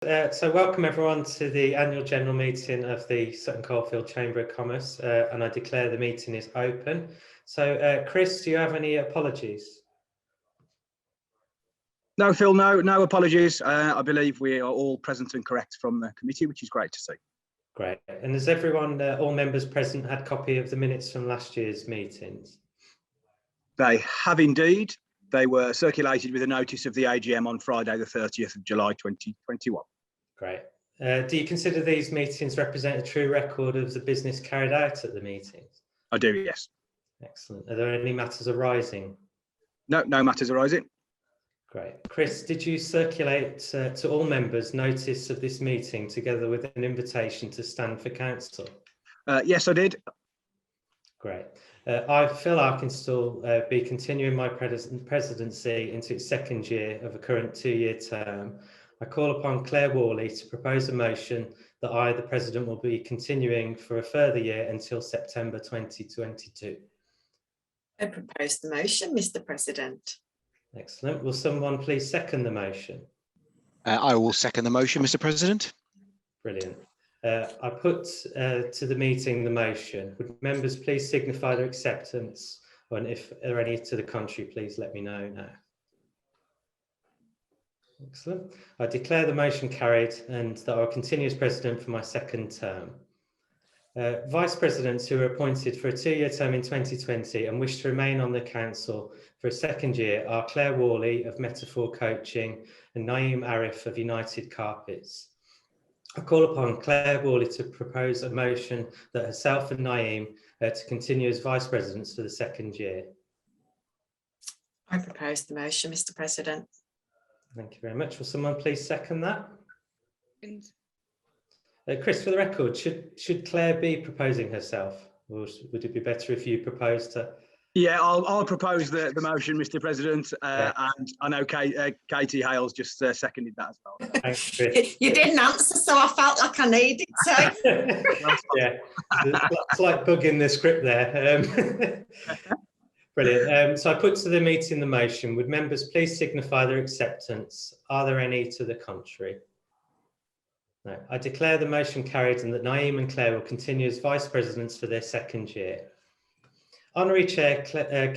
So welcome everyone to the annual general meeting of the Sutton Coldfield Chamber of Commerce, and I declare the meeting is open. So Chris, do you have any apologies? No, Phil, no apologies. I believe we are all present and correct from the committee, which is great to see. Great. And has everyone, all members present, had a copy of the minutes from last year's meetings? They have indeed. They were circulated with a notice of the AGM on Friday, the 30th of July 2021. Great. Do you consider these meetings represent a true record of the business carried out at the meetings? I do, yes. Excellent. Are there any matters arising? No matters arising. Great. Chris, did you circulate to all members notice of this meeting together with an invitation to stand for council? Yes, I did. Great. I, Phil Arkinstall, be continuing my presidency into its second year of a current 2-year term. I call upon Claire Worley to propose a motion that I, the President, will be continuing for a further year until September 2022. I propose the motion, Mr. President. Excellent. Will someone please second the motion? I will second the motion, Mr. President. Brilliant. I put to the meeting the motion. Would members please signify their acceptance, and if there are any to the contrary, please let me know now. Excellent. I declare the motion carried and that I will continue as President for my second term. Vice Presidents who are appointed for a 2-year term in 2020 and wish to remain on the Council for a second year are Claire Worley of Metaphor Coaching and Naeem Arif of United Carpets. I call upon Claire Worley to propose a motion that herself and Naeem to continue as Vice Presidents for the second year. I propose the motion, Mr. President. Thank you very much. Will someone please second that? Chris, for the record, should Claire be proposing herself, or would it be better if you proposed her? Yeah, I'll propose the motion, Mr. President, Yeah. and I know Katie Hales just seconded that as well. Thanks, Chris. You didn't answer, so I felt like I needed to. Yeah, there's a slight bug in the script there. Brilliant. So I put to the meeting the motion. Would members please signify their acceptance? Are there any to the contrary? No. I declare the motion carried and that Naeem and Claire will continue as Vice Presidents for their second year. Honorary Chair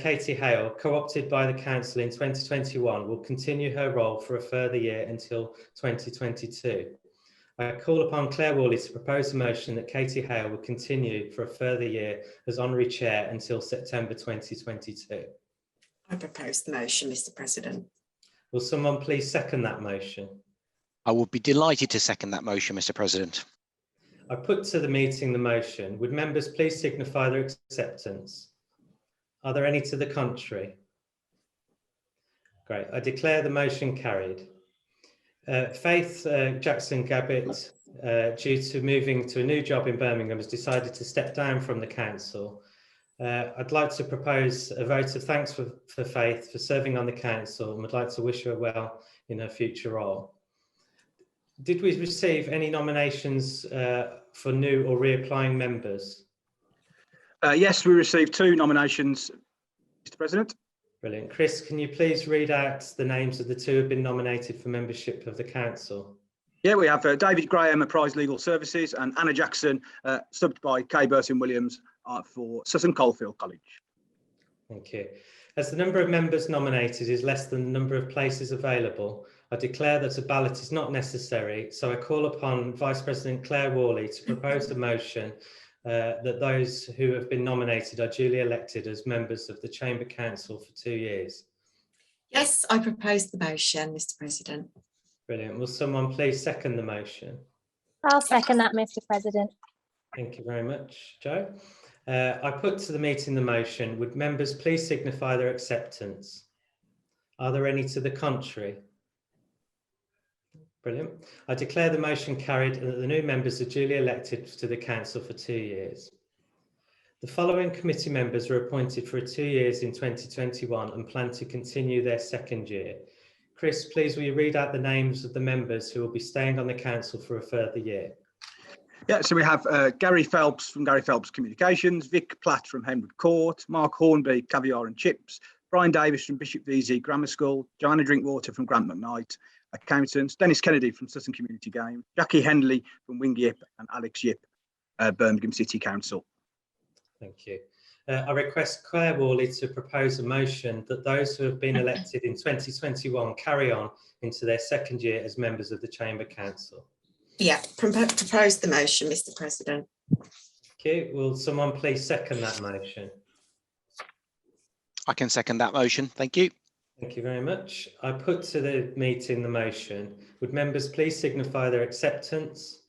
Katie Hale, co-opted by the Council in 2021, will continue her role for a further year until 2022. I call upon Claire Worley to propose a motion that Katie Hale will continue for a further year as Honorary Chair until September 2022. I propose the motion, Mr. President. Will someone please second that motion? I would be delighted to second that motion, Mr. President. I put to the meeting the motion. Would members please signify their acceptance? Are there any to the contrary? Great. I declare the motion carried. Faith Jackson-Gabbett, due to moving to a new job in Birmingham, has decided to step down from the Council. I'd like to propose a vote of thanks for Faith for serving on the Council, and would like to wish her well in her future role. Did we receive any nominations for new or reapplying members? Yes, we received 2 nominations, Mr. President. Brilliant. Chris, can you please read out the names of the 2 who have been nominated for membership of the Council? Yeah, we have David Graham, Apprised Legal Services, and Anna Jackson, subbed by Kay Burton Williams for Sutton Coldfield College. Thank you. As the number of members nominated is less than the number of places available, I declare that a ballot is not necessary, so I call upon Vice President Claire Worley to propose a motion that those who have been nominated are duly elected as members of the Chamber Council for 2 years. Yes, I propose the motion, Mr. President. Brilliant. Will someone please second the motion? I'll second that, Mr. President. Thank you very much, Joe. I put to the meeting the motion. Would members please signify their acceptance? Are there any to the contrary? Brilliant. I declare the motion carried and that the new members are duly elected to the Council for 2 years. The following committee members are appointed for 2 years in 2021 and plan to continue their second year. Chris, please will you read out the names of the members who will be staying on the Council for a further year? Yeah, so we have Gary Phelps from Gary Phelps Communications, Vic Platt from Henwood Court, Mark Hornby, Caviar and Chips, Brian Davis from Bishop VZ Grammar School, Joanna Drinkwater from Grant McKnight, Accountants, Dennis Kennedy from Sutton Community Games, Jackie Henley from Wingyip, and Alex Yip, Birmingham City Council. Thank you. I request Claire Worley to propose a motion that those who have been elected in 2021 carry on into their second year as members of the Chamber Council. Yeah, propose the motion, Mr. President. Thank you. Will someone please second that motion? I can second that motion. Thank you. Thank you very much. I put to the meeting the motion. Would members please signify their acceptance?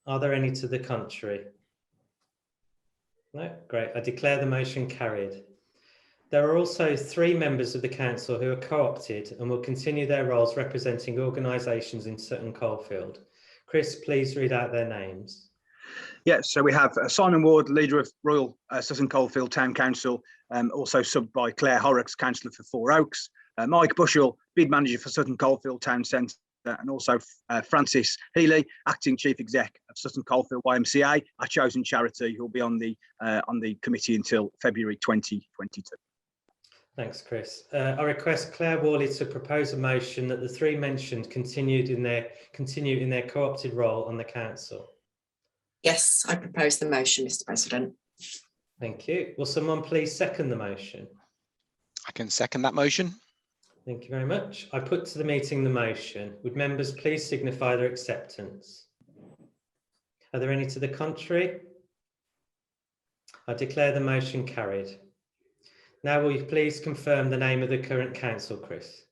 Are there any to the contrary? No? Great. I declare the motion carried. There are also 3 members of the council who are co-opted and will continue their roles representing organisations in Sutton Coldfield. Chris, please read out their names. Yes, so we have Simon Ward, leader of Royal Sutton Coldfield Town Council, also subbed by Claire Horrocks, councillor for Four Oaks, Mike Bushell, bid manager for Sutton Coldfield Town Centre, and also Francis Healy, acting chief exec of Sutton Coldfield YMCA, our chosen charity, who will be on the committee until February 2022. Thanks, Chris. I request Claire Worley to propose a motion that the 3 mentioned continue in their co-opted role on the council. Yes, I propose the motion, Mr. President. Thank you. Will someone please second the motion? I can second that motion. Thank you very much. I put to the meeting the motion. Would members please signify their acceptance? Are there any to the contrary? I declare the motion carried. Now will you please confirm the name of the current council, Chris?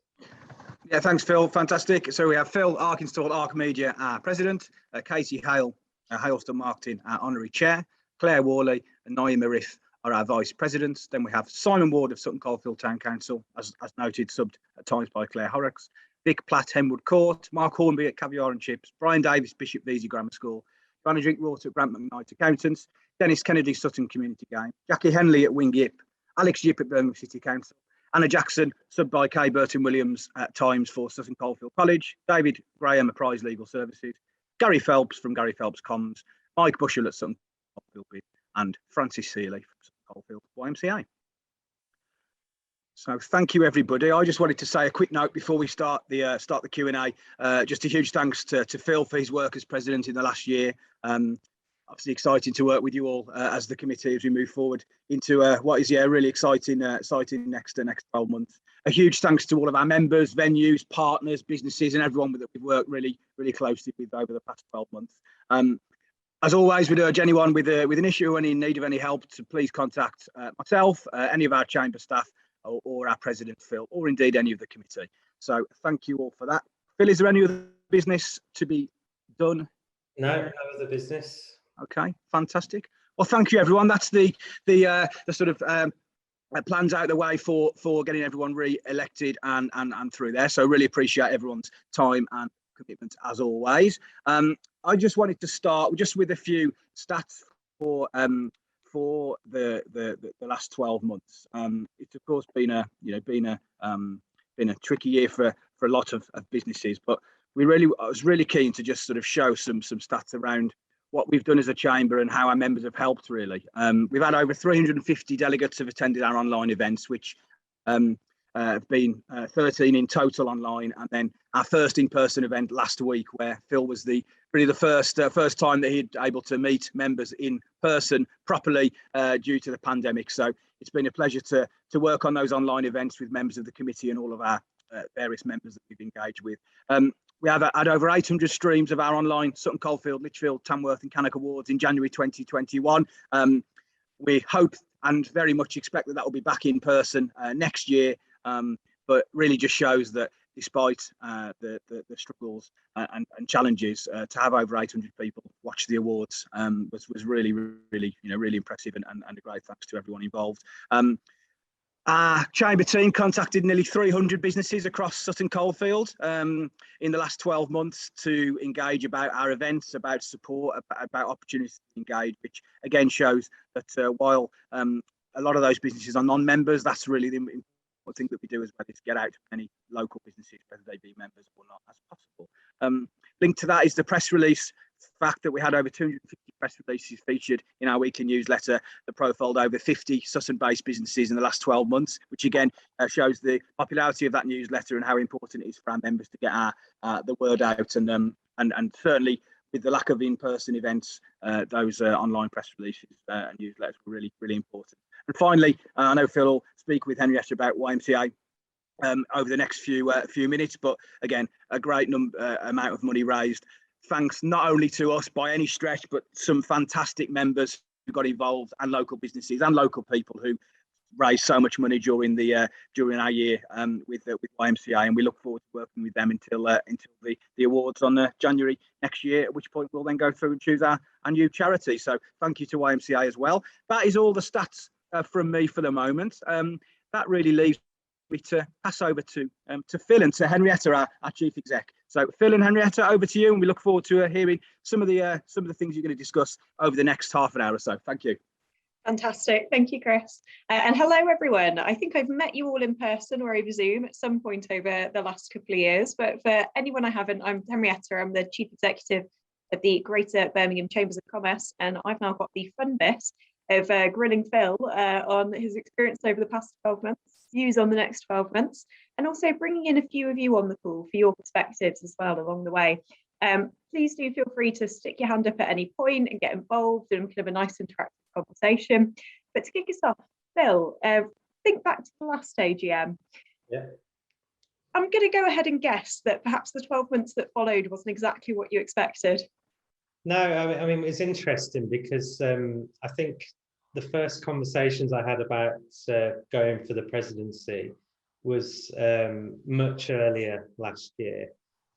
Yeah, thanks, Phil. Fantastic. So we have Phil Arkinstall, Archimedia, our president, Katie Hale, Haleston Marketing, our honorary chair, Claire Worley and Naima Riff are our vice presidents. Then we have Simon Ward of Sutton Coldfield Town Council, as noted, subbed at times by Claire Horrocks, Vic Platt, Henwood Court, Mark Hornby at Caviar and Chips, Brian Davis, Bishop Vesey Grammar School, Joanna Drinkwater at Grant McKnight Accountants, Dennis Kennedy, Sutton Community Game, Jackie Henley at Wingyip, Alex Yip at Birmingham City Council, Anna Jackson, subbed by Kay Burton Williams at times for Sutton Coldfield College, David Graham at Prize Legal Services, Gary Phelps from Gary Phelps Comms, Mike Bushell at Sutton Coldfield Bid, and Francis Seeley from Sutton Coldfield YMCA. So thank you, everybody. I just wanted to say a quick note before we start the Q&A. Just a huge thanks to Phil for his work as president in the last year. Obviously exciting to work with you all as the committee as we move forward into what is really exciting next 12 months. A huge thanks to all of our members, venues, partners, businesses, and everyone that we've worked really closely with over the past 12 months. As always, we'd urge anyone with an issue or in need of any help to please contact myself, any of our chamber staff, or our president Phil, or indeed any of the committee. So thank you all for that. Phil, is there any other business to be done? No other business. Okay, fantastic. Well, thank you, everyone. That's the sort of plans out the way for getting everyone re-elected and through there. So really appreciate everyone's time and commitment as always. I just wanted to start just with a few stats for the last 12 months. It's of course been a tricky year for a lot of businesses, but I was really keen to just sort of show some stats around what we've done as a chamber and how our members have helped really. We've had over 350 delegates have attended our online events, which have been 13 in total online, and then our first in-person event last week where Phil was really the first time that he'd able to meet members in person properly due to the pandemic. So it's been a pleasure to work on those online events with members of the committee and all of our various members that we've engaged with. We have had over 800 streams of our online Sutton Coldfield, Lichfield, Tamworth and Cannock Awards in January 2021. We hope and very much expect that will be back in person next year, but really just shows that despite the struggles and challenges, to have over 800 people watch the awards was really impressive, and a great thanks to everyone involved. Our chamber team contacted nearly 300 businesses across Sutton Coldfield in the last 12 months to engage about our events, about support, about opportunities to engage, which again shows that while a lot of those businesses are non-members, that's really the one thing that we do as well is get out to many local businesses, whether they be members or not, as possible. Linked to that is the press release. The fact that we had over 250 press releases featured in our weekly newsletter that profiled over 50 Sutton-based businesses in the last 12 months, which again shows the popularity of that newsletter and how important it is for our members to get the word out. And certainly with the lack of in-person events, those online press releases and newsletters were really, really important. And finally, I know Phil will speak with Henrietta about YMCA over the next few minutes, but again, a great amount of money raised. Thanks not only to us by any stretch, but some fantastic members who got involved, and local businesses and local people who raised so much money during our year with YMCA, and we look forward to working with them until the awards on January next year, at which point we'll then go through and choose our new charity. So thank you to YMCA as well. That is all the stats from me for the moment. That really leaves me to pass over to Phil and to Henrietta, our chief exec. So Phil and Henrietta, over to you, and we look forward to hearing some of the things you're going to discuss over the next half an hour or so. Thank you. Fantastic. Thank you, Chris. And hello, everyone. I think I've met you all in person or over Zoom at some point over the last couple of years. But for anyone I haven't, I'm Henrietta. I'm the Chief Executive of the Greater Birmingham Chambers of Commerce. And I've now got the fun bit of grilling Phil on his experience over the past 12 months, views on the next 12 months, and also bringing in a few of you on the call for your perspectives as well along the way. Please do feel free to stick your hand up at any point and get involved in kind of a nice interactive conversation. But to kick us off, Phil, think back to the last AGM. Yeah. I'm going to go ahead and guess that perhaps the 12 months that followed wasn't exactly what you expected. No, I mean, it's interesting because I think the first conversations I had about going for the presidency was much earlier last year.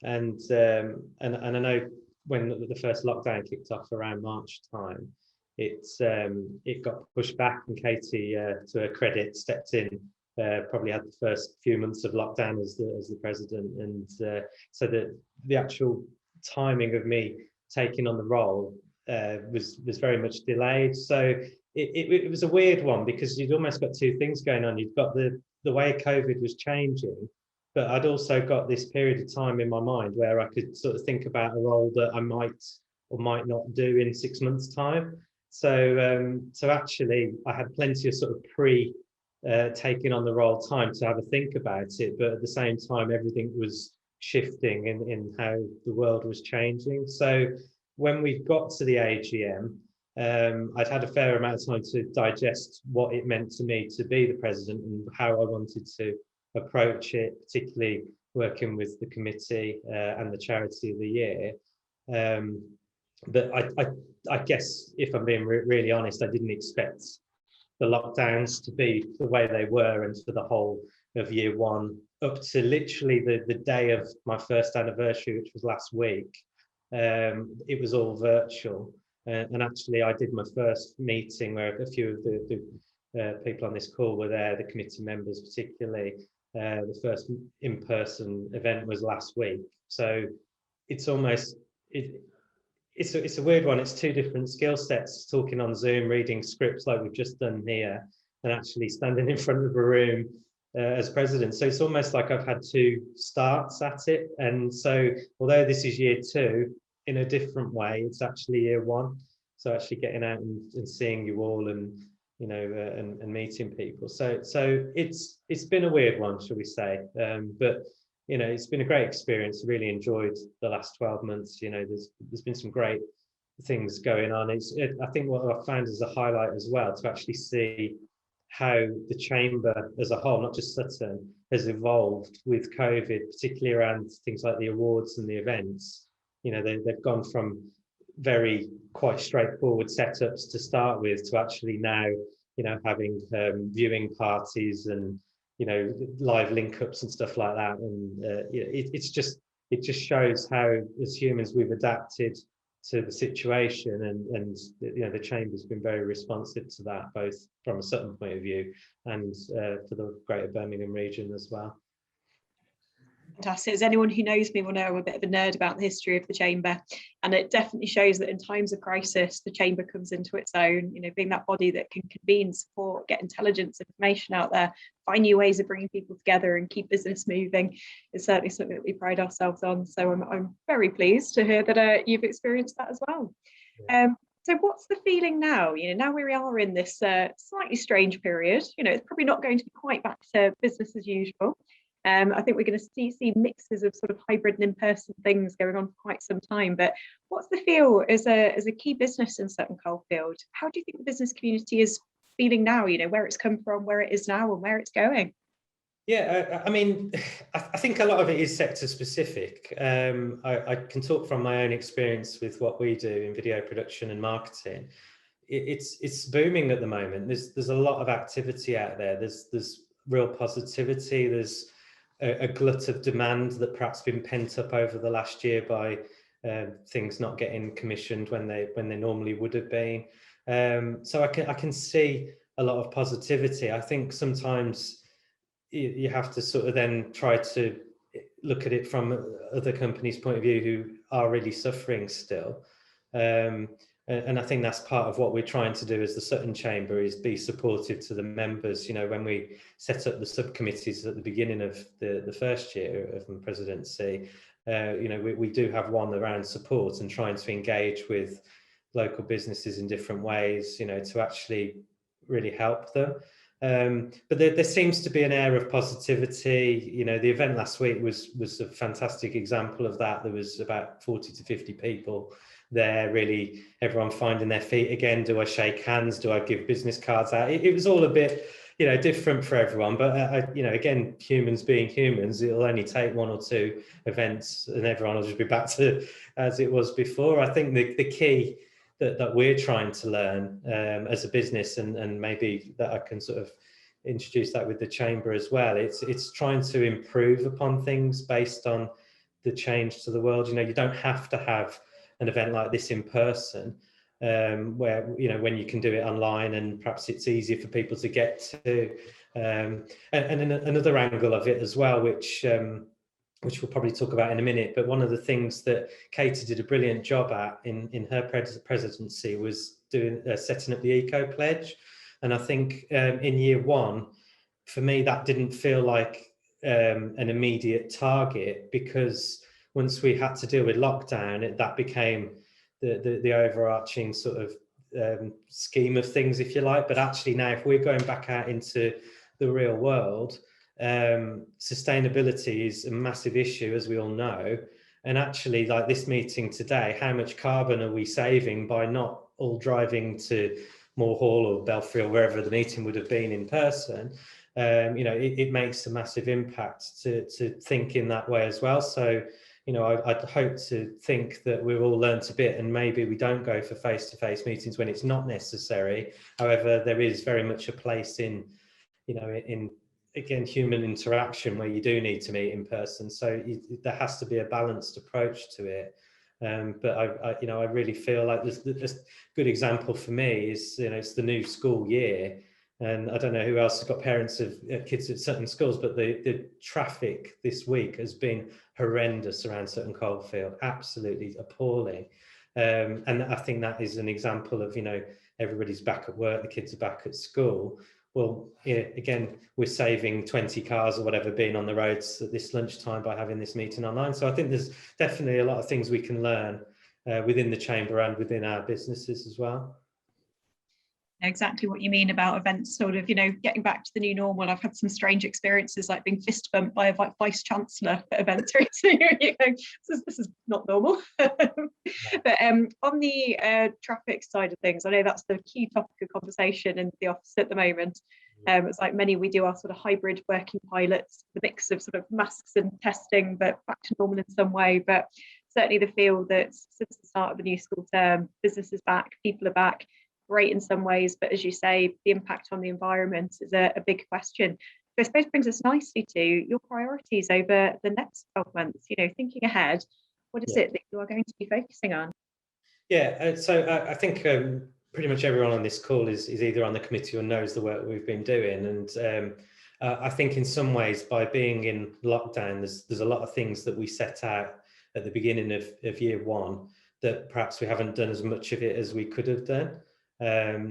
And I know when the first lockdown kicked off around March time, it got pushed back, and Katie, to her credit, stepped in. Probably had the first few months of lockdown as the president, and so the actual timing of me taking on the role was very much delayed. So it was a weird one, because you'd almost got two things going on. You've got the way COVID was changing, but I'd also got this period of time in my mind where I could sort of think about a role that I might or might not do in 6 months' time. So actually, I had plenty of sort of taking on the role time to have a think about it, but at the same time, everything was shifting in how the world was changing. So when we got to the AGM, I'd had a fair amount of time to digest what it meant to me to be the president and how I wanted to approach it, particularly working with the committee and the charity of the year. But I guess, if I'm being really honest, I didn't expect the lockdowns to be the way they were, and for the whole of year one up to literally the day of my first anniversary, which was last week. It was all virtual, and actually I did my first meeting where a few of the people on this call were there, the committee members particularly. The first in-person event was last week, so it's almost it's a weird one. It's two different skill sets: talking on Zoom, reading scripts like we've just done here, and actually standing in front of a room as president. So it's almost like I've had two starts at it. And so although this is year two, in a different way, it's actually year one. So actually getting out and seeing you all, and and meeting people. So it's been a weird one, shall we say? But it's been a great experience. Really enjoyed the last 12 months. There's been some great things going on. I think what I found as a highlight as well, to actually see how the chamber as a whole, not just Sutton, has evolved with COVID, particularly around things like the awards and the events. They've gone from quite straightforward setups to start with, to actually now having viewing parties and live link-ups and stuff like that. And it just shows how, as humans, we've adapted to the situation, and the chamber's been very responsive to that, both from a Sutton point of view and for the Greater Birmingham region as well. Fantastic. As anyone who knows me will know, I'm a bit of a nerd about the history of the Chamber, and it definitely shows that in times of crisis, the Chamber comes into its own, being that body that can convene, support, get intelligence, information out there, find new ways of bringing people together and keep business moving is certainly something that we pride ourselves on. So I'm very pleased to hear that you've experienced that as well. So what's the feeling now? Now we are in this slightly strange period. It's probably not going to be quite back to business as usual. I think we're going to see mixes of sort of hybrid and in-person things going on for quite some time. But what's the feel as a key business in Sutton Coldfield? How do you think the business community is feeling now? Where it's come from, where it is now, and where it's going? Yeah, I mean, I think a lot of it is sector specific. I can talk from my own experience with what we do in video production and marketing. It's booming at the moment. There's a lot of activity out there. There's real positivity. There's a glut of demand that perhaps been pent up over the last year by things not getting commissioned when they normally would have been. So I can see a lot of positivity. I think sometimes you have to sort of then try to look at it from other companies' point of view who are really suffering still. And I think that's part of what we're trying to do as the Sutton Chamber, is be supportive to the members. When we set up the subcommittees at the beginning of the first year of my presidency, we do have one around support and trying to engage with local businesses in different ways, to actually really help them. But there seems to be an air of positivity. The event last week was a fantastic example of that. There was about 40 to 50 people there, really everyone finding their feet again. Do I shake hands? Do I give business cards out? It was all a bit, different for everyone. But, again, humans being humans, it'll only take one or two events and everyone will just be back to as it was before. I think the key that we're trying to learn as a business, and maybe that I can sort of introduce that with the Chamber as well, it's trying to improve upon things based on the change to the world. You don't have to have an event like this in person, where when you can do it online, and perhaps it's easier for people to get to. And another angle of it as well, which we'll probably talk about in a minute, but one of the things that Katie did a brilliant job at in her presidency was setting up the Eco Pledge. And I think in year one, for me, that didn't feel like an immediate target, because once we had to deal with lockdown, that became the overarching sort of scheme of things, if you like. But actually now, if we're going back out into the real world, sustainability is a massive issue, as we all know. And actually, like this meeting today, how much carbon are we saving by not all driving to Moor Hall or Belfry or wherever the meeting would have been in person? It makes a massive impact to think in that way as well. So I'd hope to think that we've all learnt a bit, and maybe we don't go for face-to-face meetings when it's not necessary. However, there is very much a place in again, human interaction where you do need to meet in person. So there has to be a balanced approach to it. But I really feel like this good example for me is, it's the new school year. And I don't know who else has got parents of kids at certain schools, but the traffic this week has been horrendous around Sutton Coldfield, absolutely appalling. And I think that is an example of, everybody's back at work, the kids are back at school. Well, again, we're saving 20 cars or whatever being on the roads at this lunchtime by having this meeting online. So I think there's definitely a lot of things we can learn within the Chamber and within our businesses as well. Exactly what you mean about events sort of, getting back to the new normal. I've had some strange experiences, like being fist bumped by a vice chancellor at events recently. This is not normal. But on the traffic side of things, I know that's the key topic of conversation in the office at the moment. It's like many, we do our sort of hybrid working pilots, the mix of sort of masks and testing, but back to normal in some way. But certainly the feel that since the start of the new school term, business is back, people are back. Great in some ways, but as you say, the impact on the environment is a big question. So I suppose brings us nicely to your priorities over the next 12 months. Thinking ahead, what is it that you are going to be focusing on? Yeah, so I think pretty much everyone on this call is either on the committee or knows the work we've been doing. And I think in some ways, by being in lockdown, there's a lot of things that we set out at the beginning of year one that perhaps we haven't done as much of it as we could have done.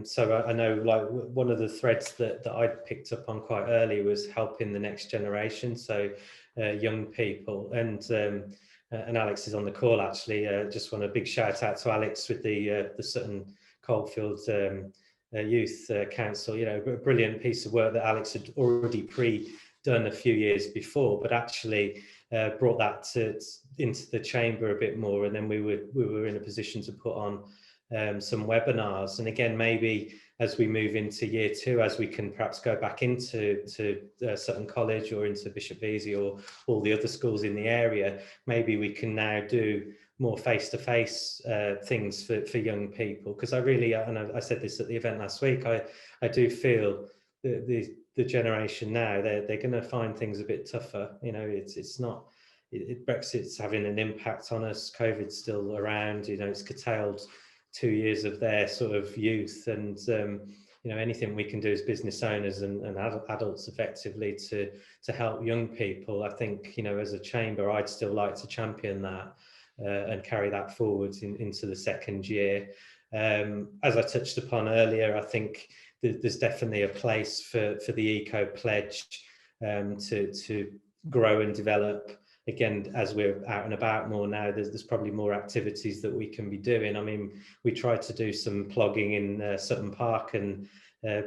So I know, like, one of the threads that I picked up on quite early was helping the next generation, so young people. And Alex is on the call, actually. Just want a big shout out to Alex with the Sutton Coldfield Youth Council. You know, a brilliant piece of work that Alex had already done a few years before, but actually brought that into the chamber a bit more. And then we were in a position to put on some webinars. And again, maybe as we move into year two, as we can perhaps go back into Sutton College or into Bishop Vesey or all the other schools in the area, maybe we can now do more face-to-face things for young people. Because I really, and I said this at the event last week, I do feel the generation now, they're going to find things a bit tougher. You know, it's not, Brexit's having an impact on us. COVID's still around. You know, it's curtailed 2 years of their sort of youth, and you know, anything we can do as business owners and adults effectively to help young people, I think, you know, as a chamber, I'd still like to champion that and carry that forward into the second year. As I touched upon earlier, I think there's definitely a place for the Eco Pledge to grow and develop. Again, as we're out and about more now, there's probably more activities that we can be doing. I mean, we tried to do some plogging in Sutton Park and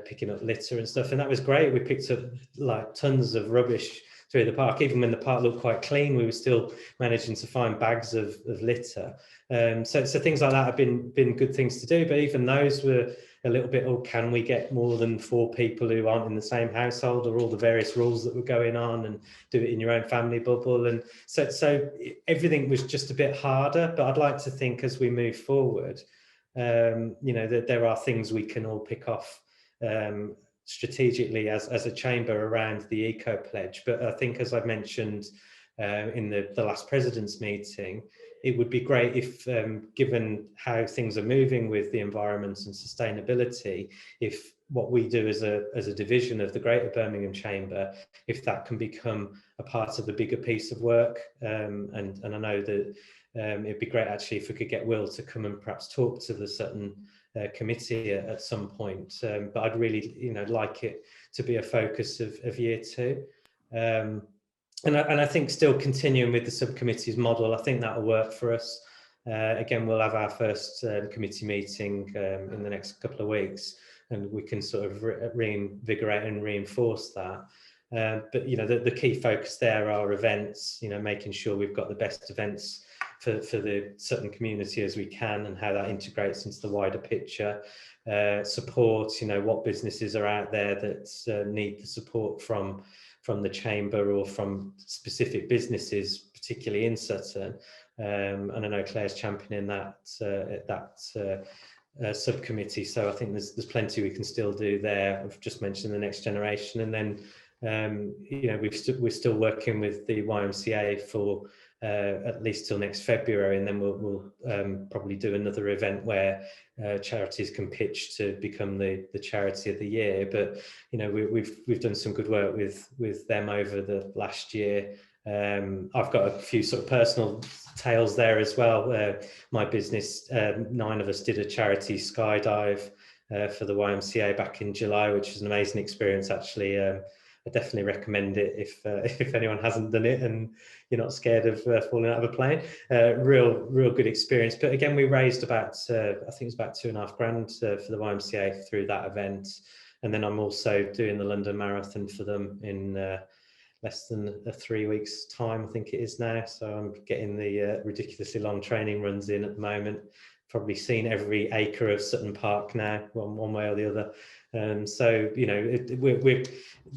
picking up litter and stuff, and that was great. We picked up like tons of rubbish through the park. Even when the park looked quite clean, we were still managing to find bags of litter. So things like that have been good things to do, but even those were a little bit, oh, can we get more than 4 people who aren't in the same household, or all the various rules that were going on, and do it in your own family bubble. And so everything was just a bit harder. But I'd like to think as we move forward, you know, that there are things we can all pick off strategically as a chamber around the Eco Pledge. But I think, as I mentioned in the last President's meeting, it would be great if, given how things are moving with the environment and sustainability, if what we do as a division of the Greater Birmingham Chamber, if that can become a part of the bigger piece of work. And I know that it'd be great actually if we could get Will to come and perhaps talk to the Sutton committee at some point. But I'd really, you know, like it to be a focus of year two. And I think still continuing with the subcommittee's model, I think that will work for us. Again, we'll have our first committee meeting in the next couple of weeks, and we can sort of reinvigorate and reinforce that. But, you know, the key focus there are events, you know, making sure we've got the best events for the Sutton community as we can, and how that integrates into the wider picture. Support, you know, what businesses are out there that need the support from the chamber or from specific businesses, particularly in Sutton. And I know Claire's championing that subcommittee, so I think there's plenty we can still do there. I've just mentioned the next generation, and then you know, we're still working with the YMCA for at least till next February, and then we'll probably do another event where charities can pitch to become the charity of the year. But, you know, we've done some good work with them over the last year. I've got a few sort of personal tales there as well. My business, 9 of us did a charity skydive for the YMCA back in July, which was an amazing experience, actually. I definitely recommend it if anyone hasn't done it and you're not scared of falling out of a plane. Real good experience. But again, we raised about, I think it was about £2,500 for the YMCA through that event. And then I'm also doing the London Marathon for them in less than 3 weeks' time, I think it is now. So I'm getting the ridiculously long training runs in at the moment. Probably seen every acre of Sutton Park now, one way or the other. So, you know,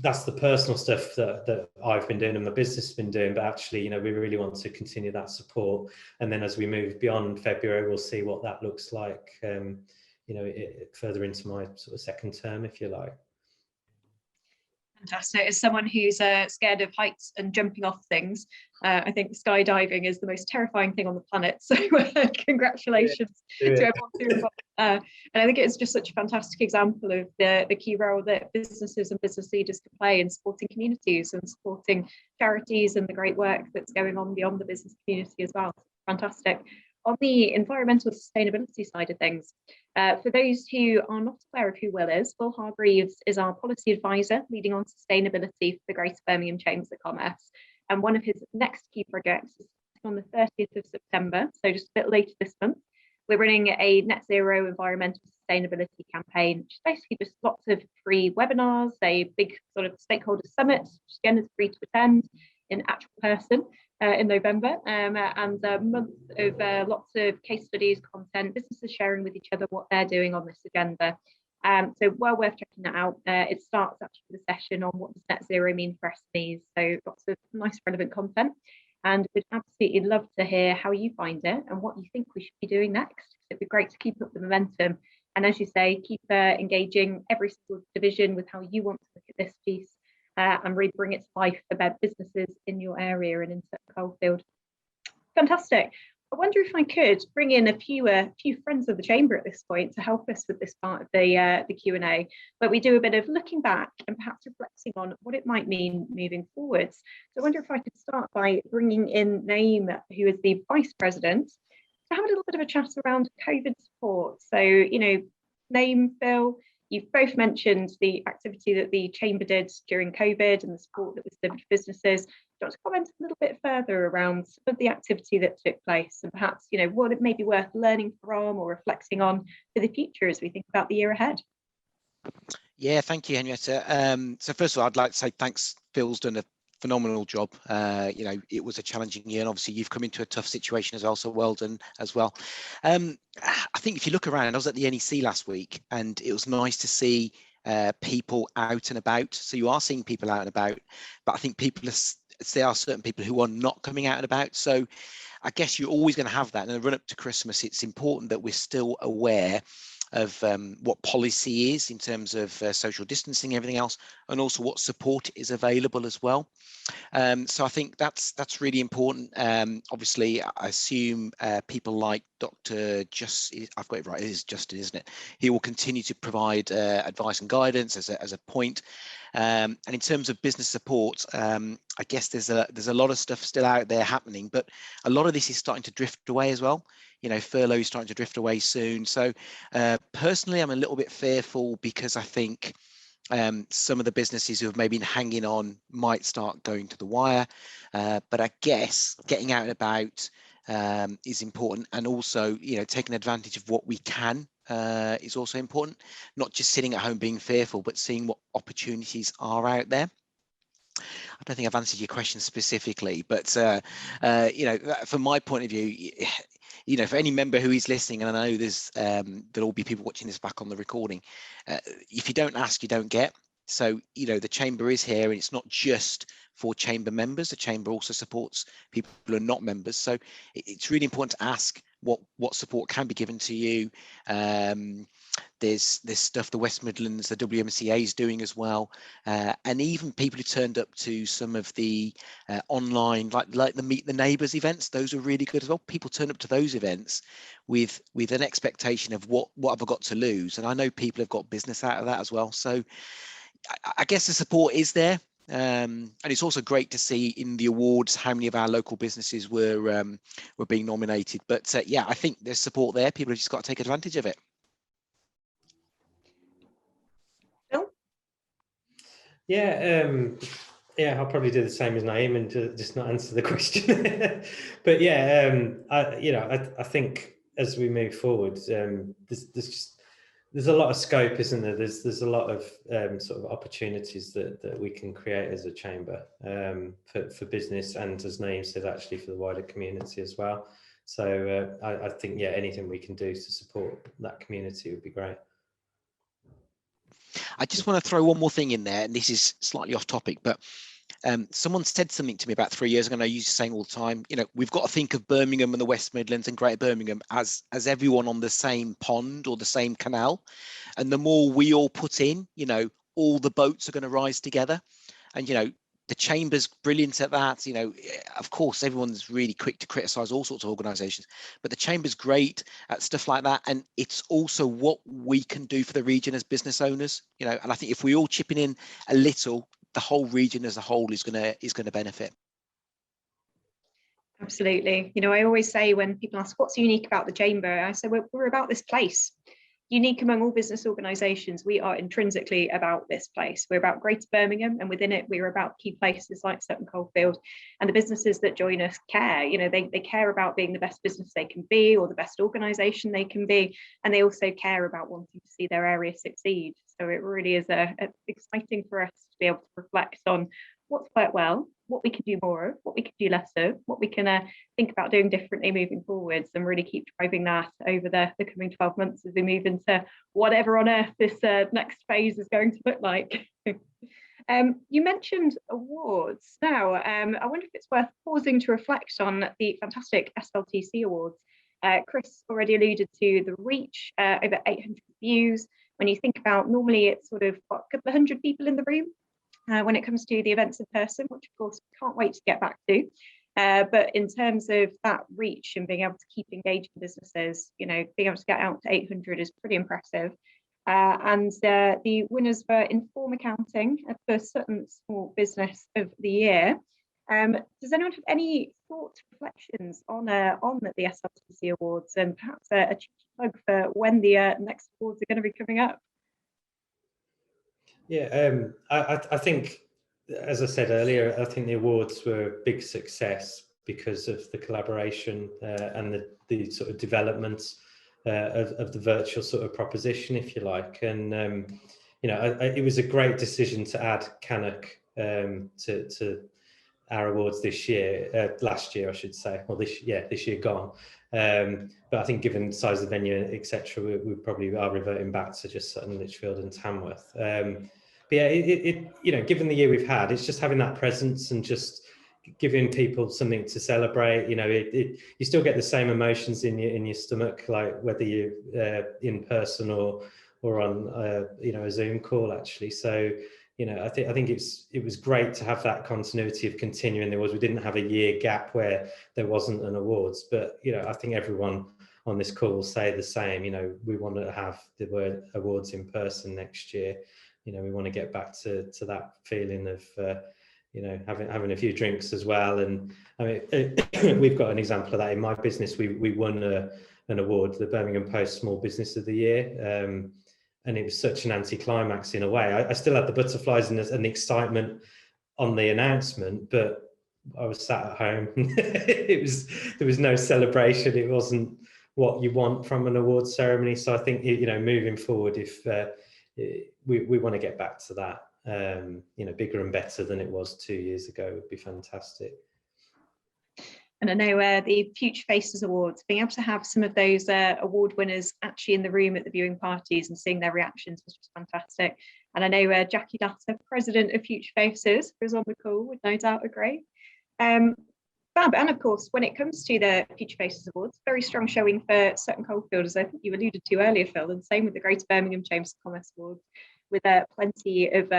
that's the personal stuff that I've been doing and my business has been doing, but actually, you know, we really want to continue that support. And then as we move beyond February, we'll see what that looks like, you know, further into my sort of second term, if you like. Fantastic. As someone who's scared of heights and jumping off things, I think skydiving is the most terrifying thing on the planet. So congratulations to everyone who involved. And I think it's just such a fantastic example of the key role that businesses and business leaders can play in supporting communities and supporting charities and the great work that's going on beyond the business community as well. Fantastic. On the environmental sustainability side of things, for those who are not aware of who Will is, Will Hargreaves is our policy advisor leading on sustainability for the Greater Birmingham Chambers of Commerce. And one of his next key projects is on the 30th of September, so just a bit later this month. We're running a net zero environmental sustainability campaign, which is basically just lots of free webinars, a big sort of stakeholder summit, which again is free to attend in actual person. In November, and a month of lots of case studies, content, businesses sharing with each other what they're doing on this agenda. So well worth checking that out. It starts actually with a session on what does net zero mean for SMEs. So lots of nice relevant content, and we'd absolutely love to hear how you find it and what you think we should be doing next. It'd be great to keep up the momentum, and as you say, keep engaging every single division with how you want to look at this piece. And really bring it to life for businesses in your area and in Sutton Coldfield. Fantastic. I wonder if I could bring in a few friends of the Chamber at this point to help us with this part of the Q&A, where we do a bit of looking back and perhaps reflecting on what it might mean moving forwards. So I wonder if I could start by bringing in Naeem, who is the Vice President, to have a little bit of a chat around COVID support. So, Naeem, Phil, you've both mentioned the activity that the Chamber did during COVID and the support that was delivered to businesses. Do you want to comment a little bit further around some of the activity that took place and perhaps, what it may be worth learning from or reflecting on for the future as we think about the year ahead? Yeah, thank you, Henrietta. So first of all, I'd like to say thanks. Phil's done a phenomenal job. It was a challenging year, and obviously you've come into a tough situation as well, so well done as well. I think if you look around, I was at the NEC last week, and it was nice to see people out and about. So you are seeing people out and about, but I think there are certain people who are not coming out and about. So I guess you're always going to have that. In the run up to Christmas, it's important that we're still aware of what policy is in terms of social distancing, everything else, and also what support is available as well. So I think that's really important. Obviously, I assume people like Dr. I've got it right, it is Justin, isn't it? He will continue to provide advice and guidance as a point. And in terms of business support, I guess there's a lot of stuff still out there happening, but a lot of this is starting to drift away as well. Furlough is starting to drift away soon. So personally, I'm a little bit fearful because I think some of the businesses who have maybe been hanging on might start going to the wire. But I guess getting out and about is important, and also taking advantage of what we can is also important. Not just sitting at home being fearful, but seeing what opportunities are out there. I don't think I've answered your question specifically, but from my point of view, for any member who is listening, and I know there'll all be people watching this back on the recording, if you don't ask, you don't get. So, the Chamber is here, and it's not just for Chamber members. The Chamber also supports people who are not members. So it's really important to ask what support can be given to you. There's stuff the West Midlands, the WMCA is doing as well, and even people who turned up to some of the online, like the Meet the Neighbours events. Those are really good as well. People turn up to those events with an expectation of what have I got to lose, and I know people have got business out of that as well. So I guess the support is there. And it's also great to see in the awards how many of our local businesses were being nominated. But yeah, I think there's support there. People have just got to take advantage of it. Phil? Yeah, I'll probably do the same as Naeem and just not answer the question. But yeah, I think as we move forward, there's a lot of scope, isn't there? There's a lot of sort of opportunities that we can create as a chamber for business, and as Naeem said, actually for the wider community as well. So I think, yeah, anything we can do to support that community would be great. I just want to throw one more thing in there, and this is slightly off topic, but someone said something to me about 3 years ago, and I used to saying all the time, we've got to think of Birmingham and the West Midlands and Greater Birmingham as everyone on the same pond or the same canal. And the more we all put in, all the boats are going to rise together. And, you know, the Chamber's brilliant at that. You know, of course, everyone's really quick to criticise all sorts of organisations, but the Chamber's great at stuff like that. And it's also what we can do for the region as business owners, you know, and I think if we all chipping in a little, the whole region as a whole is going to benefit. Absolutely. You know, I always say when people ask what's unique about the Chamber, I say we're about this place. Unique among all business organisations, we are intrinsically about this place. We're about Greater Birmingham, and within it, we're about key places like Sutton Coldfield. And the businesses that join us care. You know, they care about being the best business they can be, or the best organisation they can be, and they also care about wanting to see their area succeed. So it really is exciting for us to be able to reflect on what's worked well, what we can do more of, what we can do less of, what we can think about doing differently moving forwards, and really keep driving that over the coming 12 months as we move into whatever on earth this next phase is going to look like. You mentioned awards. Now, I wonder if it's worth pausing to reflect on the fantastic Sltc awards. Chris already alluded to the reach, over 800 views. When you think about, normally it's sort of a couple of hundred people in the room. When it comes to the events in person, which of course we can't wait to get back to. But in terms of that reach and being able to keep engaging businesses, you know, being able to get out to 800 is pretty impressive. And the winners for Inform Accounting for Sutton Small Business of the Year. Does anyone have any thoughts, reflections on the SLTC Awards, and perhaps a cheeky plug for when the next awards are going to be coming up? Yeah, I think, as I said earlier, I think the awards were a big success because of the collaboration and the sort of development of the virtual sort of proposition, if you like. And, you know, it was a great decision to add Cannock to our awards this year, last year, I should say, or this year gone. But I think given the size of the venue, etc., we probably are reverting back to just Sutton, Lichfield and Tamworth. But yeah, you know, given the year we've had, it's just having that presence and just giving people something to celebrate. You know, you still get the same emotions in your stomach, like whether you're in person or on you know, a Zoom call actually. So, you know, I think it was great to have that continuity of continuing the awards. We didn't have a year gap where there wasn't an awards, but you know, I think everyone on this call will say the same. You know, we want to have the word awards in person next year. You know, we want to get back to that feeling of you know, having a few drinks as well. And I mean, we've got an example of that in my business. We won an award, the Birmingham Post Small Business of the Year. And it was such an anticlimax in a way. I still had the butterflies and the excitement on the announcement, but I was sat at home. There was no celebration. It wasn't what you want from an awards ceremony. So I think, you know, moving forward, if we want to get back to that, you know, bigger and better than it was 2 years ago would be fantastic. And I know the Future Faces Awards, being able to have some of those award winners actually in the room at the viewing parties and seeing their reactions was just fantastic. And I know Jackie Datter, president of Future Faces, who's on the call, would no doubt agree. Fab. And of course, when it comes to the Future Faces Awards, very strong showing for Sutton Coldfield, as I think you alluded to earlier, Phil, and same with the Greater Birmingham Chamber of Commerce Awards, with plenty of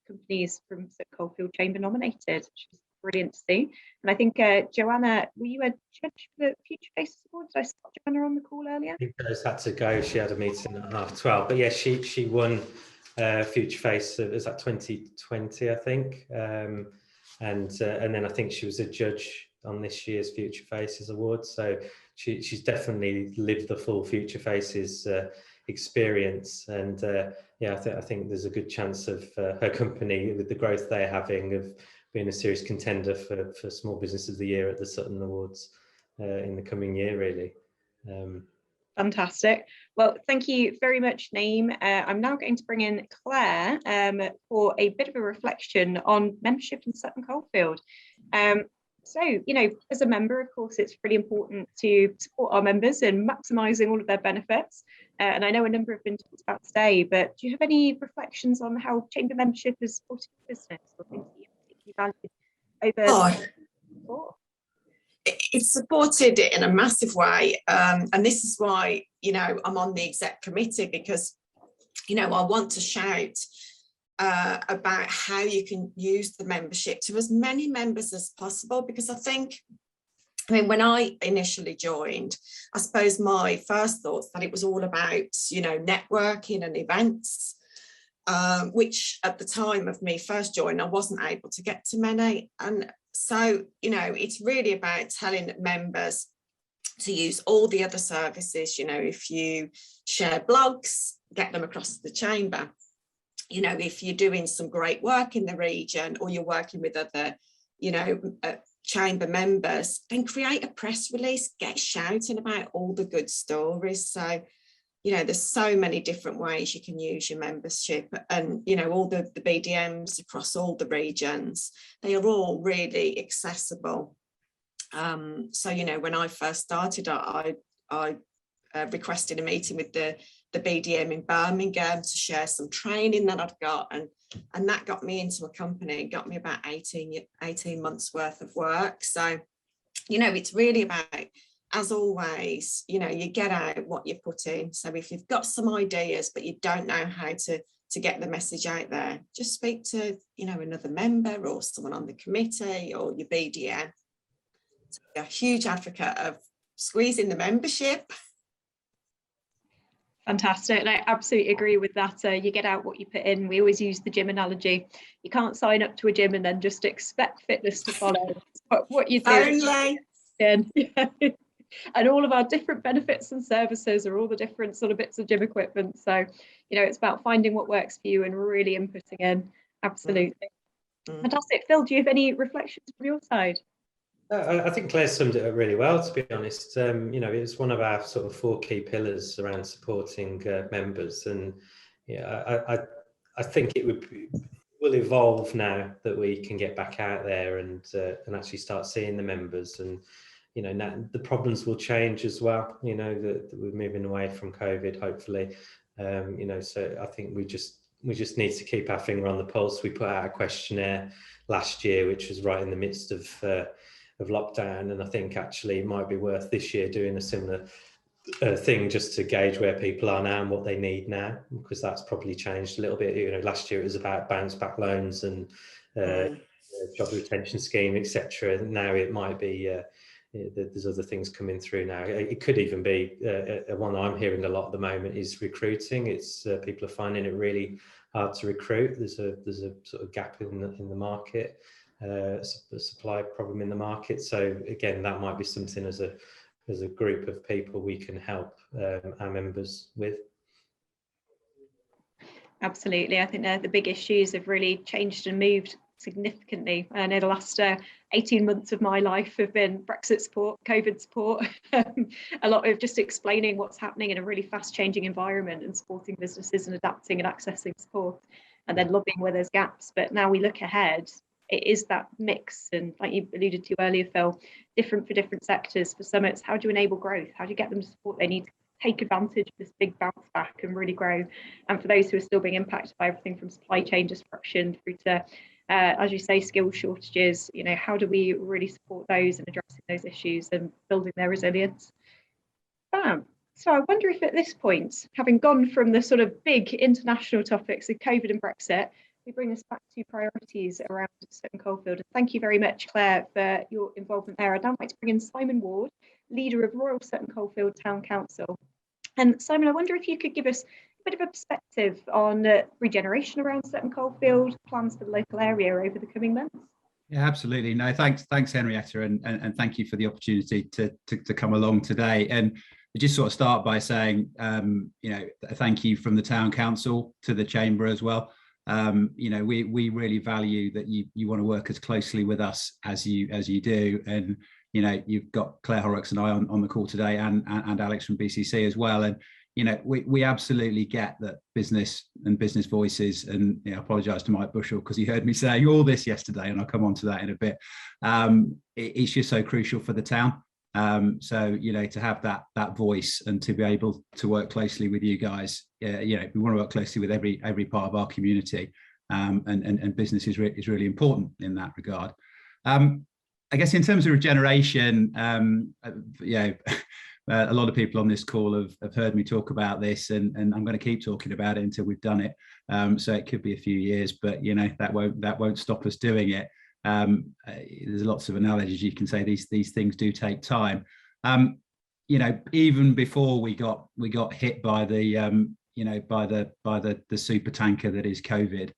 companies from Sutton Coldfield Chamber nominated, which is brilliant to see. And I think Joanna, were you a judge for the Future Faces Awards? Did I spot Joanna on the call earlier? I think Rose had to go. She had a meeting at 12:30. But yeah, she won Future Face. Was that 2020, I think. And then I think she was a judge on this year's Future Faces Awards. So she's definitely lived the full Future Faces experience. And yeah, I think there's a good chance of her company, with the growth they're having, of being a serious contender for Small Business of the Year at the Sutton Awards in the coming year, really. Fantastic. Well, thank you very much, Naeem. I'm now going to bring in Claire for a bit of a reflection on membership in Sutton Coldfield. So, you know, as a member, of course, it's really important to support our members in maximising all of their benefits. And I know a number have been talked about today, but do you have any reflections on how chamber membership has supported business, or things that you particularly valued over before? It's supported it in a massive way, and this is why, you know, I'm on the exec committee, because, you know, I want to shout about how you can use the membership to as many members as possible, because I mean, when I initially joined, I suppose my first thoughts that it was all about, you know, networking and events, which at the time of me first joining, I wasn't able to get to many. And so, you know, it's really about telling members to use all the other services. You know, if you share blogs, get them across the chamber. You know, if you're doing some great work in the region, or you're working with other, you know, chamber members, then create a press release, get shouting about all the good stories. So, you know, there's so many different ways you can use your membership, and, you know, all the BDMs across all the regions, they are all really accessible. So, you know, when I first started, I requested a meeting with the BDM in Birmingham to share some training that I'd got, and that got me into a company, got me about 18 months worth of work. So, you know, it's really about, as always, you know, you get out what you put in. So if you've got some ideas, but you don't know how to get the message out there, just speak to, you know, another member or someone on the committee or your BDM. So a huge advocate of squeezing the membership. Fantastic. And I absolutely agree with that. You get out what you put in. We always use the gym analogy. You can't sign up to a gym and then just expect fitness to follow. What you do. Only. And all of our different benefits and services are all the different sort of bits of gym equipment. So, you know, it's about finding what works for you and really inputting in. Absolutely. Fantastic. Phil, do you have any reflections from your side? I think Claire summed it up really well, to be honest. You know, it's one of our sort of 4 key pillars around supporting members, and yeah, I think it will evolve now that we can get back out there and actually start seeing the members, and you know, now the problems will change as well. You know, that we're moving away from COVID, hopefully. You know, so I think we just need to keep our finger on the pulse. We put out a questionnaire last year, which was right in the midst of lockdown, and I think actually it might be worth this year doing a similar thing, just to gauge where people are now and what they need now, because that's probably changed a little bit. You know, last year it was about bounce back loans and job retention scheme, etc. Now it might be there's other things coming through now. It could even be one I'm hearing a lot at the moment is recruiting. It's people are finding it really hard to recruit. There's a sort of gap in the market. A supply problem in the market. So again, that might be something as a group of people we can help our members with. Absolutely. I think the big issues have really changed and moved significantly. I know the last 18 months of my life have been Brexit support, COVID support, a lot of just explaining what's happening in a really fast changing environment and supporting businesses and adapting and accessing support, and then lobbying where there's gaps. But now we look ahead, it is that mix, and like you alluded to earlier, Phil, different for different sectors. For some, it's how do you enable growth? How do you get them to support they need to take advantage of this big bounce back and really grow? And for those who are still being impacted by everything from supply chain disruption through to, as you say, skill shortages, you know, how do we really support those and addressing those issues and building their resilience? So I wonder if at this point, having gone from the sort of big international topics of COVID and Brexit, we bring us back to priorities around Sutton Coldfield. And thank you very much, Claire, for your involvement there. I'd now like to bring in Simon Ward, leader of Royal Sutton Coldfield Town Council. And Simon, I wonder if you could give us a bit of a perspective on regeneration around Sutton Coldfield, plans for the local area over the coming months. Yeah, absolutely. No, thanks, Henrietta, and thank you for the opportunity to come along today. And I just sort of start by saying, you know, thank you from the Town Council to the Chamber as well. You know, we really value that you want to work as closely with us as you do, and you know, you've got Claire Horrocks and I on the call today, and Alex from BCC as well. And you know, we absolutely get that business and business voices, and you know, I apologise to Mike Bushell because he heard me saying all this yesterday, and I'll come on to that in a bit. It's just so crucial for the town. So you know, to have that voice and to be able to work closely with you guys, you know, we want to work closely with every part of our community, and business is really important in that regard. I guess in terms of regeneration, you know, a lot of people on this call have heard me talk about this, and I'm going to keep talking about it until we've done it. So it could be a few years, but you know, that won't stop us doing it. There's lots of analogies you can say. These things do take time. You know, even before we got hit by the by the super tanker that is COVID,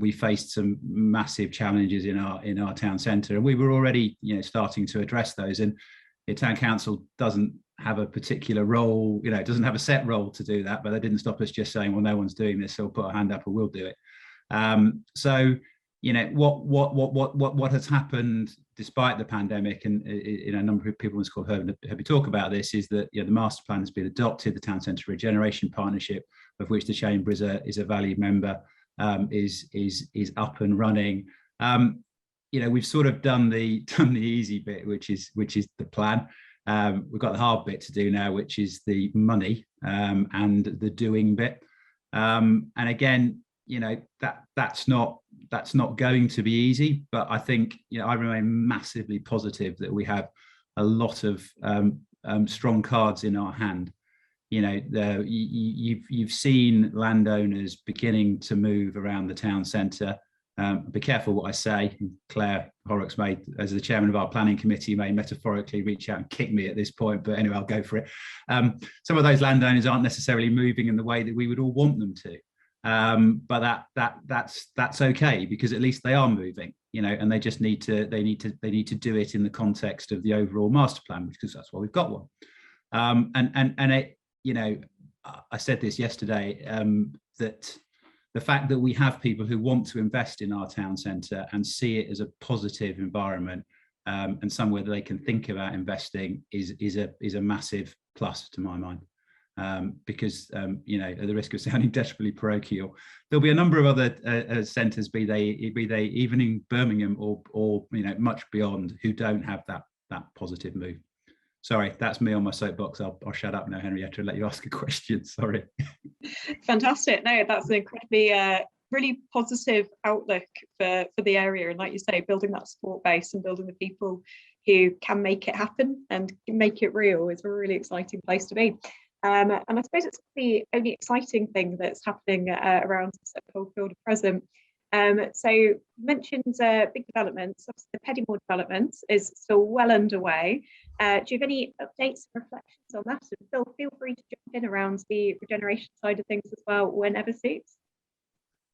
we faced some massive challenges in our town centre, and we were already, you know, starting to address those. And the town council doesn't have a particular role, you know, it doesn't have a set role to do that, but that didn't stop us just saying, well, no one's doing this, so we'll put our hand up and we'll do it. So, you know, what has happened despite the pandemic, and you know, a number of people on this call heard me talk about this, is that, you know, the master plan has been adopted, the town centre regeneration partnership, of which the Chamber is a valued member, is up and running. You know, we've sort of done the easy bit, which is the plan. We've got the hard bit to do now, which is the money and the doing bit. And again, you know, that's not going to be easy, but I think, you know, I remain massively positive that we have a lot of strong cards in our hand. You know, you've seen landowners beginning to move around the town centre. Be careful what I say. Claire Horrocks may, as the chairman of our planning committee, may metaphorically reach out and kick me at this point, but anyway, I'll go for it. Some of those landowners aren't necessarily moving in the way that we would all want them to. But that's okay, because at least they are moving, you know, and they just need to do it in the context of the overall master plan, because that's why we've got one. And it, you know, I said this yesterday, that the fact that we have people who want to invest in our town centre and see it as a positive environment, and somewhere that they can think about investing is a massive plus to my mind. Because you know, at the risk of sounding desperately parochial, there'll be a number of other centres, be they even in Birmingham or you know, much beyond, who don't have that positive move. Sorry, that's me on my soapbox. I'll shut up now, Henrietta, and let you ask a question. Sorry. Fantastic. No, that's an incredibly really positive outlook for the area, and like you say, building that support base and building the people who can make it happen and make it real is a really exciting place to be. And I suppose it's the only exciting thing that's happening around Sutton Coldfield at present. So you mentioned big developments. Obviously, the Peddymore development is still well underway. Do you have any updates and reflections on that? And Phil, feel free to jump in around the regeneration side of things as well, whenever suits.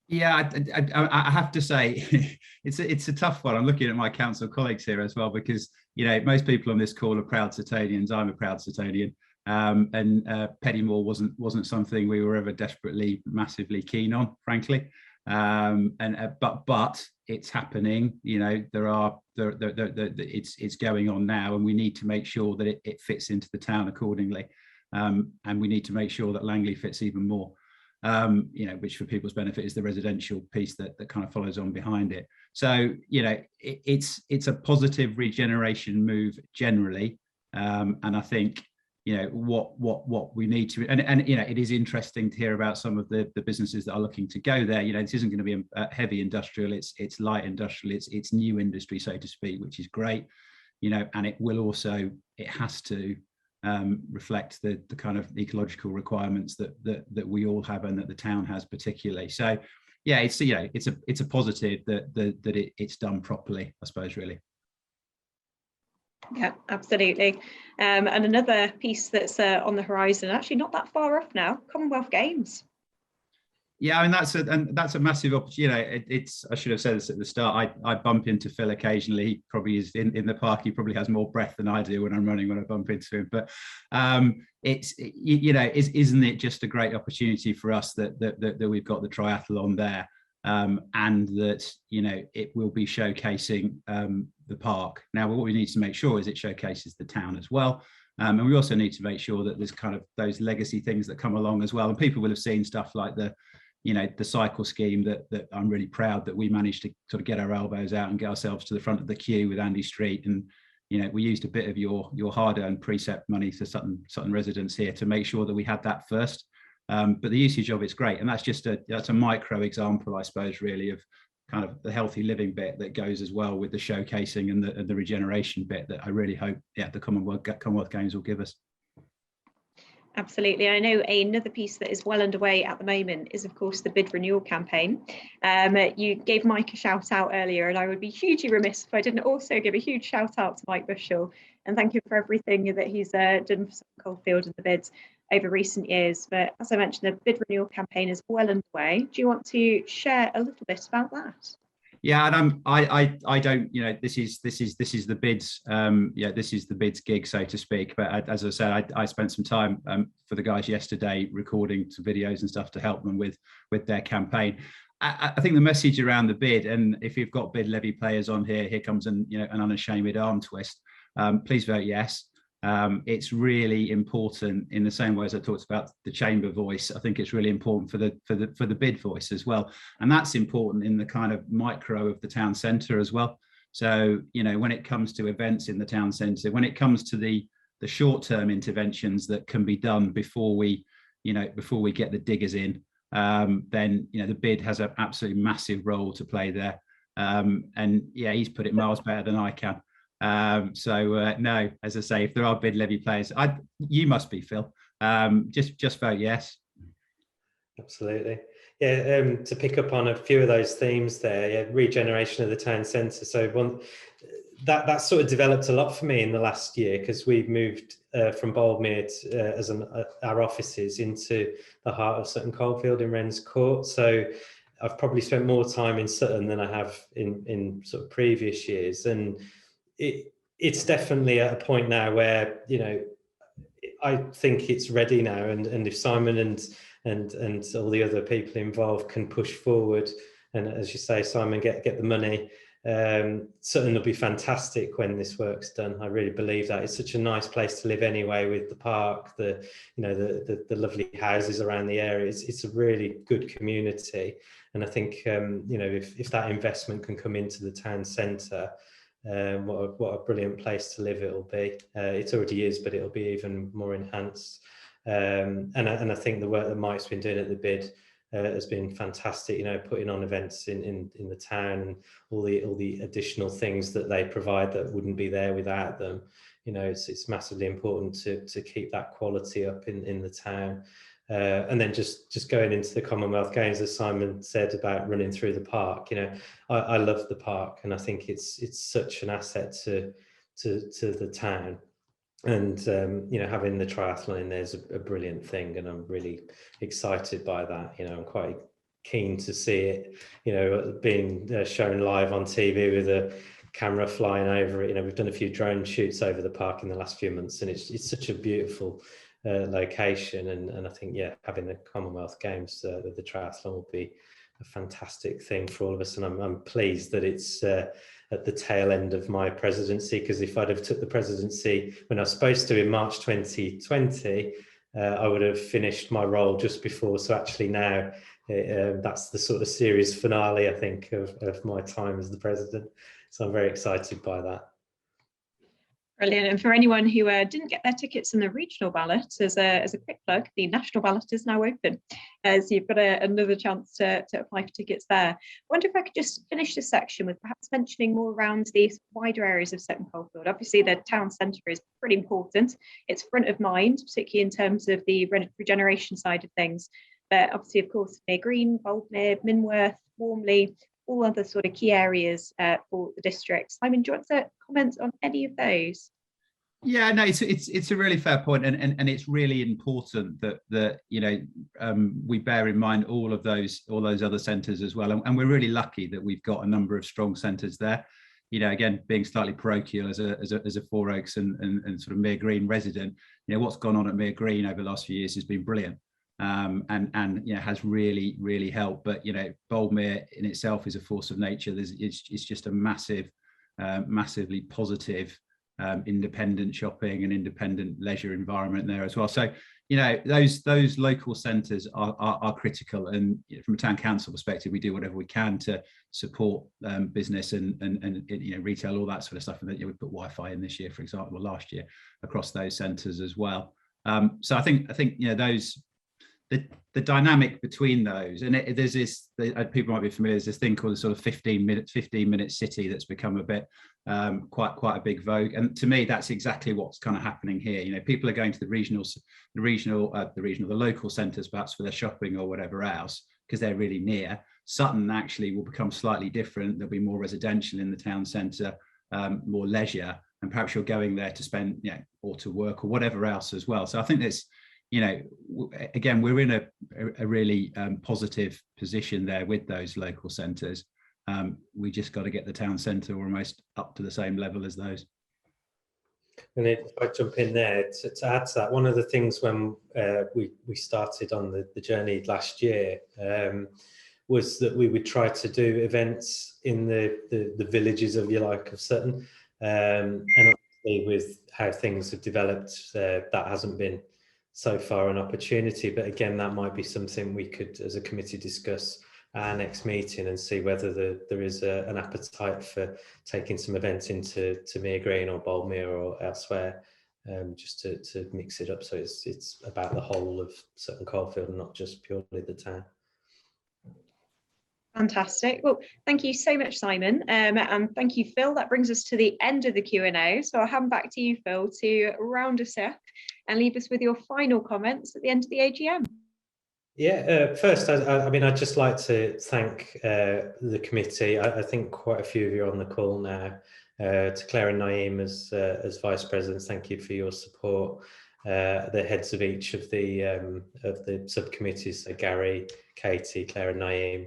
Yeah, I have to say, it's a tough one. I'm looking at my council colleagues here as well, because, you know, most people on this call are proud Suttonians. I'm a proud Suttonian. And Peddymore wasn't something we were ever desperately, massively keen on, frankly. But it's happening. You know, it's going on now, and we need to make sure that it fits into the town accordingly. And we need to make sure that Langley fits even more. You know, which for people's benefit is the residential piece that kind of follows on behind it. So, you know, it's a positive regeneration move generally, and I think, you know, what we need to, and you know, it is interesting to hear about some of the businesses that are looking to go there. You know, this isn't going to be a heavy industrial, it's light industrial, it's new industry, so to speak, which is great. You know, and it has to reflect the kind of ecological requirements that we all have, and that the town has particularly. So yeah, it's a positive that it's done properly, I suppose, really. Yeah, absolutely. And another piece that's on the horizon, actually not that far off now, Commonwealth Games. Yeah, I mean, that's a massive opportunity. You know, I should have said this at the start. I bump into Phil occasionally. He probably is in the park. He probably has more breath than I do when I'm running, when I bump into him. But you know, isn't it just a great opportunity for us that we've got the triathlon there, and that, you know, it will be showcasing the park. Now, what we need to make sure is it showcases the town as well. And we also need to make sure that there's kind of those legacy things that come along as well. And people will have seen stuff like the cycle scheme that I'm really proud that we managed to sort of get our elbows out and get ourselves to the front of the queue with Andy Street. And, you know, we used a bit of your hard-earned precept money to Sutton residents here to make sure that we had that first. But the usage of it's great. And that's a micro example, I suppose, really, of kind of the healthy living bit that goes as well with the showcasing and the regeneration bit that I really hope, yeah, the Commonwealth Games will give us. Absolutely. I know another piece that is well underway at the moment is, of course, the Bid Renewal Campaign. You gave Mike a shout out earlier, and I would be hugely remiss if I didn't also give a huge shout out to Mike Bushell and thank him for everything that he's done for Sutton Coldfield and the bids over recent years. But as I mentioned, the Bid Renewal Campaign is well underway. Do you want to share a little bit about that? Yeah, and I don't, this is the bids, this is the bids gig, so to speak. But as I said, I spent some time for the guys yesterday recording some videos and stuff to help them with their campaign. I think the message around the bid, and if you've got bid levy players on here comes an unashamed arm twist. Please vote yes. It's really important, in the same way as I talked about the chamber voice. I think it's really important for the bid voice as well, and that's important in the kind of micro of the town centre as well. So when it comes to events in the town centre, when it comes to the short-term interventions that can be done before we get the diggers in, then the bid has an absolutely massive role to play there. And yeah, he's put it miles better than I can. No, as I say, if there are bid levy players, you must be, Phil. Just vote yes. Absolutely. Yeah, to pick up on a few of those themes there, yeah, regeneration of the town centre. So that sort of developed a lot for me in the last year, because we've moved from Boldmere as our offices into the heart of Sutton Coldfield in Wrens Court. So I've probably spent more time in Sutton than I have in sort of previous years, and it's definitely at a point now where I think it's ready now, and if Simon and all the other people involved can push forward, and as you say, Simon, get the money, Sutton will be fantastic when this work's done. I really believe that. It's such a nice place to live anyway, with the park, the lovely houses around the area. It's a really good community, and I think if that investment can come into the town centre, what a brilliant place to live it'll be. It already is, but it'll be even more enhanced. And I think the work that Mike's been doing at the bid has been fantastic. Putting on events in the town, and all the additional things that they provide that wouldn't be there without them. It's massively important to keep that quality up in the town. And then just going into the Commonwealth Games, as Simon said about running through the park, I love the park, and I think it's such an asset to the town. And having the triathlon in there is a brilliant thing, and I'm really excited by that. I'm quite keen to see it, being shown live on TV with a camera flying over it. We've done a few drone shoots over the park in the last few months, and it's such a beautiful location, and I think having the Commonwealth Games with the triathlon will be a fantastic thing for all of us, and I'm pleased that it's at the tail end of my presidency, because if I'd have took the presidency when I was supposed to in March 2020, I would have finished my role just before. So actually now that's the sort of series finale, I think, of my time as the president. So I'm very excited by that. Brilliant. And for anyone who didn't get their tickets in the regional ballot, as a quick plug, the national ballot is now open. So you've got another chance to apply for tickets there. I wonder if I could just finish this section with perhaps mentioning more around these wider areas of Sutton Coldfield. Obviously, the town centre is pretty important. It's front of mind, particularly in terms of the regeneration side of things. But obviously, of course, Mere Green, Boldmere, Minworth, Warmley, all other sort of key areas for the district. Simon, do you want to comment on any of those? Yeah, no, it's a really fair point, and it's really important that we bear in mind all those other centres as well, and we're really lucky that we've got a number of strong centres there. Again, being slightly parochial as a Four Oaks and sort of Mere Green resident, what's gone on at Mere Green over the last few years has been brilliant. And has really helped. But Boldmere in itself is a force of nature. It's just a massively positive independent shopping and independent leisure environment there as well. So those local centres are critical, and from a town council perspective, we do whatever we can to support business and retail, all that sort of stuff. And we put Wi-Fi in this year, for example, or last year, across those centres as well. So I think those. The dynamic between those, and there's this, people might be familiar, there's this thing called the sort of 15-minute city that's become a bit quite a big vogue. And to me, that's exactly what's kind of happening here. You know, people are going to the local centres perhaps for their shopping or whatever else, because they're really near. Sutton actually will become slightly different. There'll be more residential in the town centre, more leisure, and perhaps you're going there to spend, you know, or to work or whatever else as well. So I think there's, you know, again, we're in a really positive position there with those local centres. We just got to get the town centre almost up to the same level as those. And if I jump in there to add to that, one of the things when we started on the journey last year was that we would try to do events in the villages, if you like, of Sutton. And obviously with how things have developed, that hasn't been so far an opportunity. But again, that might be something we could, as a committee, discuss at our next meeting and see whether there is an appetite for taking some events into Mere Green or Boldmere or elsewhere, just to mix it up so it's about the whole of Sutton Coldfield and not just purely the town. Fantastic. Well, thank you so much, Simon, and thank you, Phil. That brings us to the end of the Q&A. So I'll hand back to you, Phil, to round us up and leave us with your final comments at the end of the AGM. Yeah, first, I mean, I'd just like to thank the committee. I think quite a few of you are on the call now. To Claire and Naeem as vice presidents, thank you for your support. The heads of each of the subcommittees, so Gary, Katie, Claire and Naeem,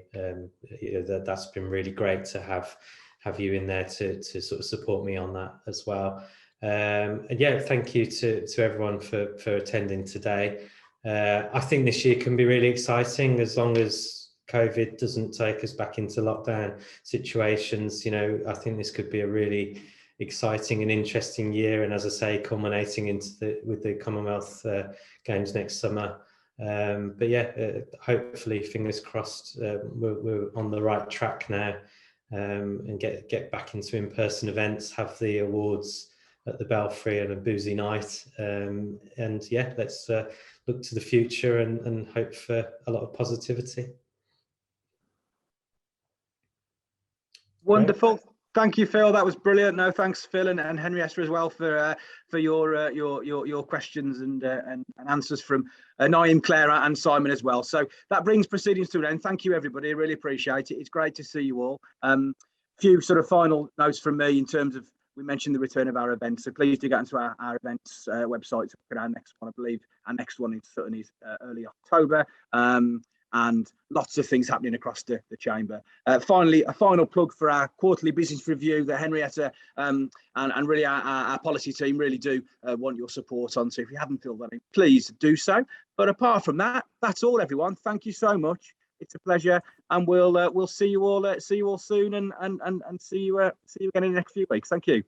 you know, that's been really great to have you in there to sort of support me on that as well. And yeah, thank you to everyone for attending today. I think this year can be really exciting as long as COVID doesn't take us back into lockdown situations. You know, I think this could be a really exciting and interesting year, and as I say, culminating with the Commonwealth Games next summer. But yeah, hopefully, fingers crossed, we're on the right track now, and get back into in-person events, have the awards at the Belfry and a boozy night, and yeah, let's look to the future and hope for a lot of positivity. Wonderful. Thank you, Phil. That was brilliant. No, thanks, Phil and Henrietta as well for your questions and answers from Naeem, Claire and Simon as well. So that brings proceedings to an end. Thank you, everybody. I really appreciate it. It's great to see you all. Few sort of final notes from me in terms of, we mentioned the return of our events, so please do get into our events website to look at our next one. I believe our next one in Sutton is early October, and lots of things happening across the chamber. Finally, a final plug for our quarterly business review that Henrietta and really our policy team really do want your support on. So if you haven't filled that in, please do so. But apart from that, that's all, everyone. Thank you so much. It's a pleasure, and we'll see you all soon, and see you again in the next few weeks. Thank you.